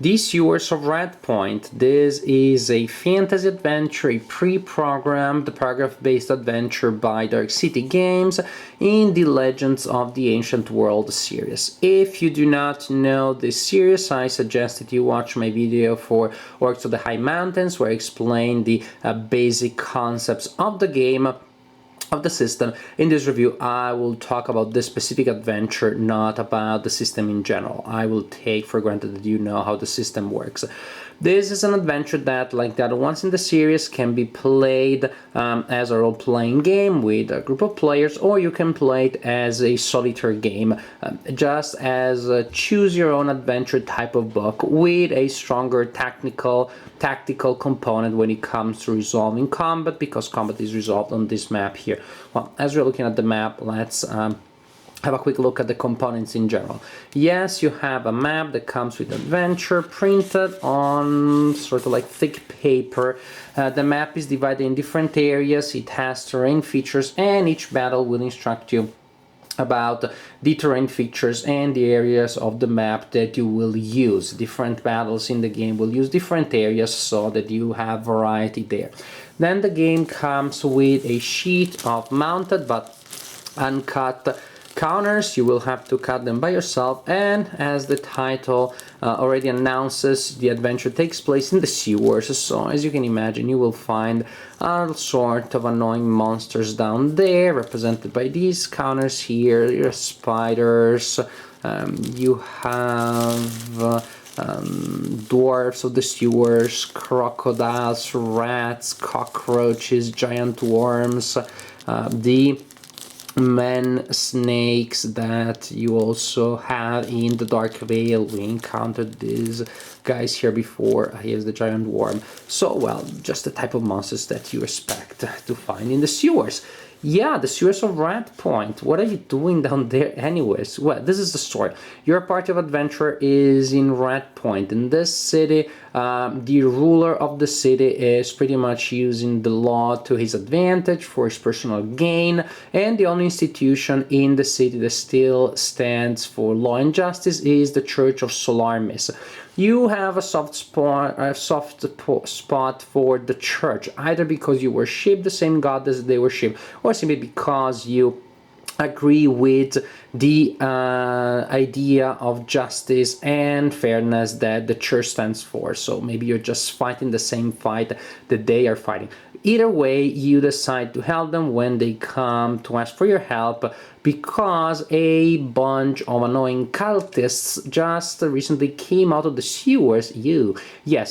The Sewers of Redpoint. This is a fantasy adventure, a pre-programmed, paragraph-based adventure by Dark City Games in the Legends of the Ancient World series. If you do not know this series, I suggest that you watch my video for Orcs of the High Mountains, where I explain the basic concepts of the game, of the system. In this review, I will talk about this specific adventure, not about the system in general. I will take for granted that you know how the system works. This is an adventure that, like the other ones in the series, can be played as a role-playing game with a group of players, or you can play it as a solitaire game, just as a choose-your-own-adventure type of book with a stronger tactical component when it comes to resolving combat, because combat is resolved on this map here. Well, as we're looking at the map, let's have a quick look at the components in general. Yes, you have a map that comes with adventure printed on sort of like thick paper. The map is divided in different areas, it has terrain features, and each battle will instruct you about the terrain features and the areas of the map that you will use. Different battles in the game will use different areas so that you have variety there. Then the game comes with a sheet of mounted but uncut counters. You will have to cut them by yourself, and as the title already announces, the adventure takes place in the sewers, so as you can imagine you will find all sort of annoying monsters down there, represented by these counters here. Your spiders, you have dwarves of the sewers, crocodiles, rats, cockroaches, giant worms, the men snakes that you also have in the Dark Vale. We encountered these guys here before. Here's the giant worm. So, well, just the type of monsters that you expect to find in the sewers. Yeah, the sewers of Redpoint. What are you doing down there anyways? Well, this is the story. Your party of adventure is in Redpoint. In this city, the ruler of the city is pretty much using the law to his advantage for his personal gain, and the only institution in the city that still stands for law and justice is the Church of Solarmis. You have a soft spot for the church, either because you worship the same god as they worship, or simply because you agree with the idea of justice and fairness that the church stands for. So maybe you're just fighting the same fight that they are fighting. Either way, you decide to help them when they come to ask for your help, because a bunch of annoying cultists just recently came out of the sewers,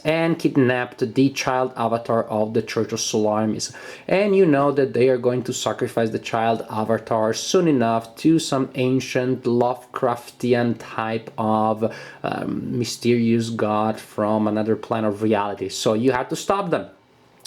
and kidnapped the child avatar of the Church of Solarmis. And you know that they are going to sacrifice the child avatar soon enough to some ancient Lovecraftian type of mysterious god from another plane of reality. So you have to stop them.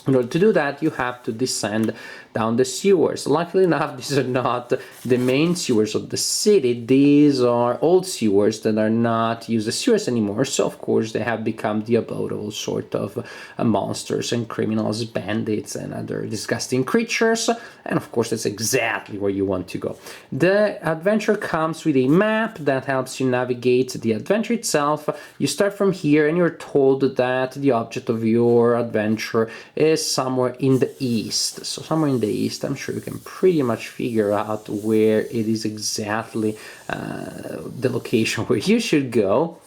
In order to do that, you have to descend down the sewers. Luckily enough, these are not the main sewers of the city. These are old sewers that are not used as sewers anymore. So, of course, they have become the abode of all sort of monsters and criminals, bandits, and other disgusting creatures. And, of course, that's exactly where you want to go. The adventure comes with a map that helps you navigate the adventure itself. You start from here, and you're told that the object of your adventure is somewhere in the east. So somewhere in the east, I'm sure you can pretty much figure out where it is exactly the location where you should go.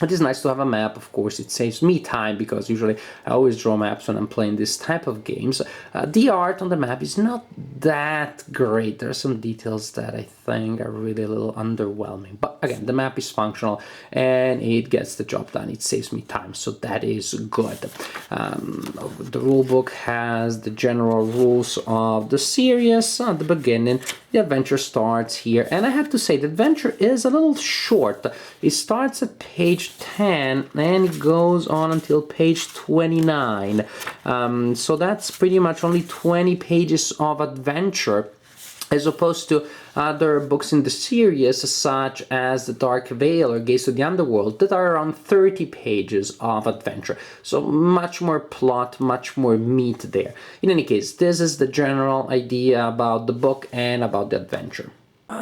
It is nice to have a map, of course. It saves me time, because usually I always draw maps when I'm playing this type of games. The art on the map is not that great. There are some details that I think are really a little underwhelming. But again, the map is functional and it gets the job done. It saves me time, so that is good. The rulebook has the general rules of the series. At the beginning, the adventure starts here. And I have to say, the adventure is a little short. It starts at page 10 and it goes on until page 29. So that's pretty much only 20 pages of adventure, as opposed to other books in the series, such as The Dark Veil or Gaze to the Underworld, that are around 30 pages of adventure. So much more plot, much more meat there. In any case, this is the general idea about the book and about the adventure.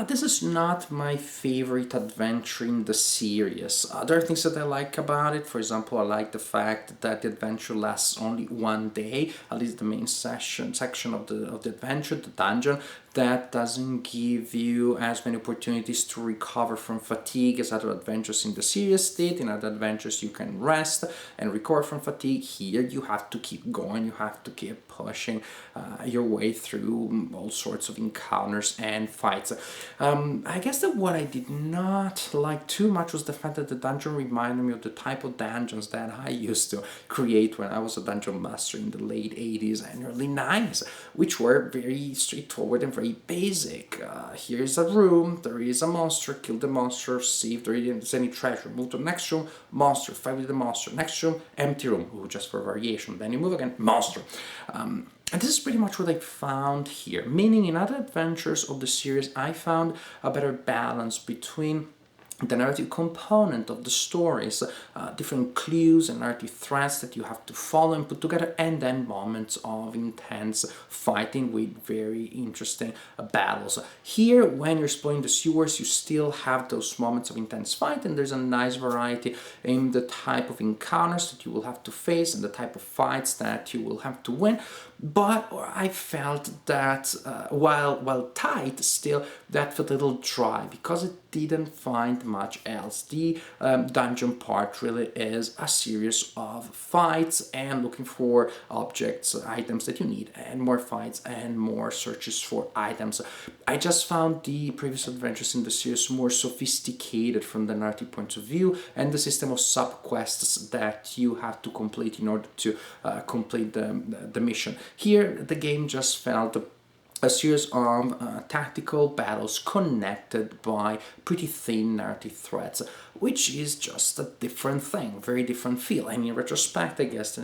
This is not my favorite adventure in the series. There are things that I like about it. For example, I like the fact that the adventure lasts only one day, at least the main section of the adventure, the dungeon. That doesn't give you as many opportunities to recover from fatigue as other adventures in the series did. In other adventures, you can rest and recover from fatigue. Here, you have to keep going. You have to keep pushing your way through all sorts of encounters and fights. I guess that what I did not like too much was the fact that the dungeon reminded me of the type of dungeons that I used to create when I was a dungeon master in the late 80s and early 90s, which were very straightforward and very basic. Here's a room, there is a monster, kill the monster, see if there is any treasure, move to the next room, monster, fight with the monster, next room, empty room, ooh, just for variation, then you move again, monster. And this is pretty much what I found here, meaning in other adventures of the series I found a better balance between the narrative component of the stories, different clues and narrative threads that you have to follow and put together, and then moments of intense fighting with very interesting battles. Here, when you're exploring the sewers, you still have those moments of intense fight, and there's a nice variety in the type of encounters that you will have to face and the type of fights that you will have to win. But I felt that while tight, still that felt a little dry because it didn't find much else. The dungeon part really is a series of fights and looking for objects, items that you need, and more fights and more searches for items. I just found the previous adventures in the series more sophisticated from the narrative point of view, and the system of sub-quests that you have to complete in order to complete the mission. Here, the game just felt a series of tactical battles connected by pretty thin narrative threads, which is just a different thing, very different feel. And in retrospect, I guess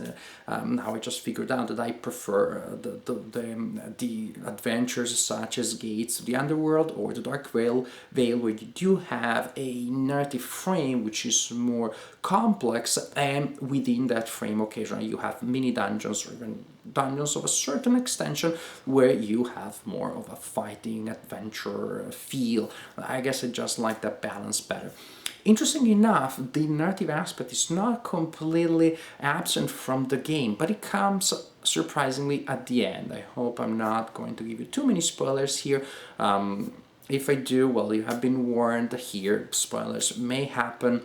now I just figured out that I prefer the adventures such as Gates to the Underworld or the Dark Veil, where you do have a narrative frame which is more complex, and within that frame occasionally you have mini dungeons or even dungeons of a certain extension where you have more of a fighting adventure feel. I guess I just like that balance better. Interesting enough, the narrative aspect is not completely absent from the game, but it comes surprisingly at the end. I hope I'm not going to give you too many spoilers here. If I do, well, you have been warned here. Spoilers may happen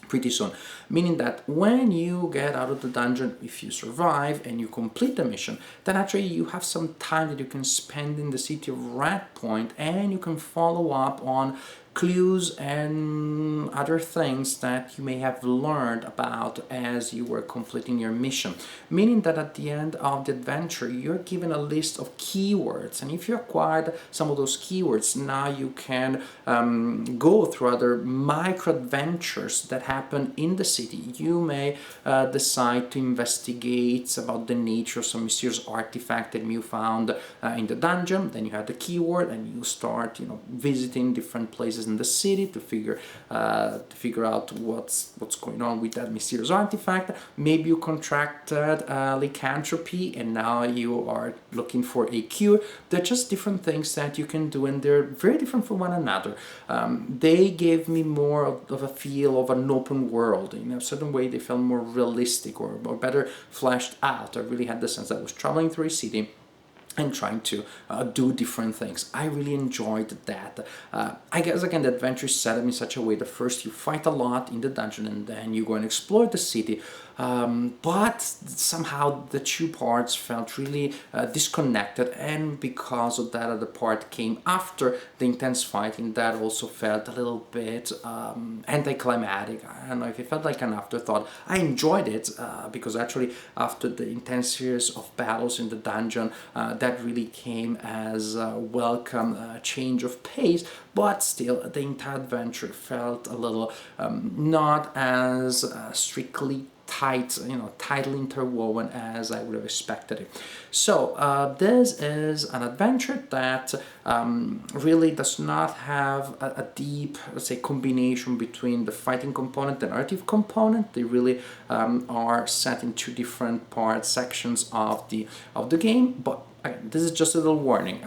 pretty soon, meaning that when you get out of the dungeon, if you survive and you complete the mission, then actually you have some time that you can spend in the city of Redpoint, and you can follow up on clues and other things that you may have learned about as you were completing your mission. Meaning that at the end of the adventure, you're given a list of keywords, and if you acquired some of those keywords, now you can go through other micro adventures that happen in the city. You may decide to investigate about the nature of some mysterious artifact that you found in the dungeon. Then you have the keyword, and you start, visiting different places in the city to figure out what's going on with that mysterious artifact. Maybe you contracted lycanthropy, and now you are looking for a cure. They're just different things that you can do, and they're very different from one another. They gave me more of a feel of an open world. In a certain way, they felt more realistic or better fleshed out. I really had the sense that I was traveling through a city and trying to do different things. I really enjoyed that. I guess, again, the adventure is set up in such a way that first you fight a lot in the dungeon, and then you go and explore the city. But somehow the two parts felt really disconnected, and because of that, other part came after the intense fighting that also felt a little bit anticlimactic. I don't know if it felt like an afterthought. I enjoyed it because actually after the intense series of battles in the dungeon, that really came as a welcome change of pace, but still the entire adventure felt a little not as strictly tightly interwoven as I would have expected it. So this is an adventure that really does not have a deep, let's say, combination between the fighting component and narrative component. They really are set in two different sections of the game, but again, this is just a little warning.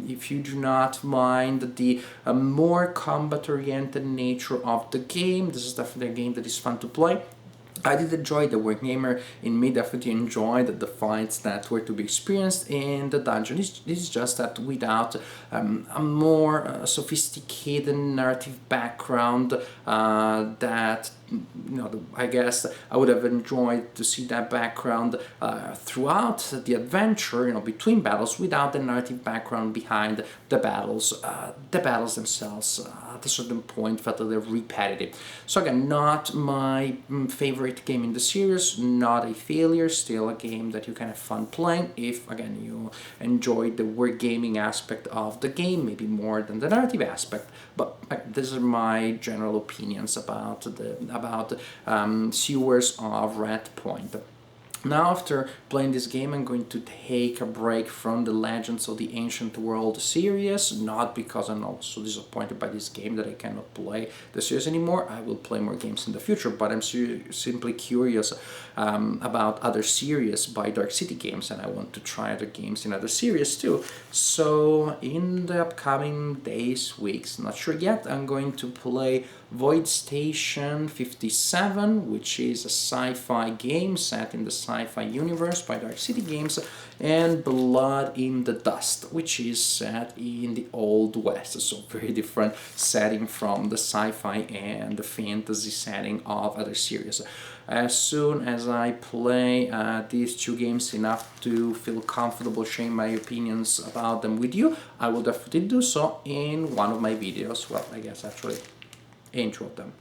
If you do not mind the more combat-oriented nature of the game, this is definitely a game that is fun to play. I did enjoy the wargamer in me, definitely enjoyed the fights that were to be experienced in the dungeon. It's just that without a more sophisticated narrative background that I guess I would have enjoyed to see that background throughout the adventure, between battles, without the narrative background behind the battles. The battles themselves, at a certain point, felt a little repetitive. So again, not my favorite game in the series, not a failure, still a game that you can have fun playing if, again, you enjoy the wargaming aspect of the game, maybe more than the narrative aspect. But these are my general opinions about Sewers of Redpoint. Now, after playing this game, I'm going to take a break from the Legends of the Ancient World series, not because I'm also disappointed by this game that I cannot play the series anymore. I will play more games in the future, but I'm simply curious about other series by Dark City Games, and I want to try other games in other series too. So in the upcoming days, weeks, not sure yet, I'm going to play Void Station 57, which is a sci-fi game set in the sci-fi universe by Dark City Games, and Blood in the Dust, which is set in the Old West, so very different setting from the sci-fi and the fantasy setting of other series. As soon as I play these two games enough to feel comfortable sharing my opinions about them with you, I will definitely do so in one of my videos. Well, I guess actually in two of them.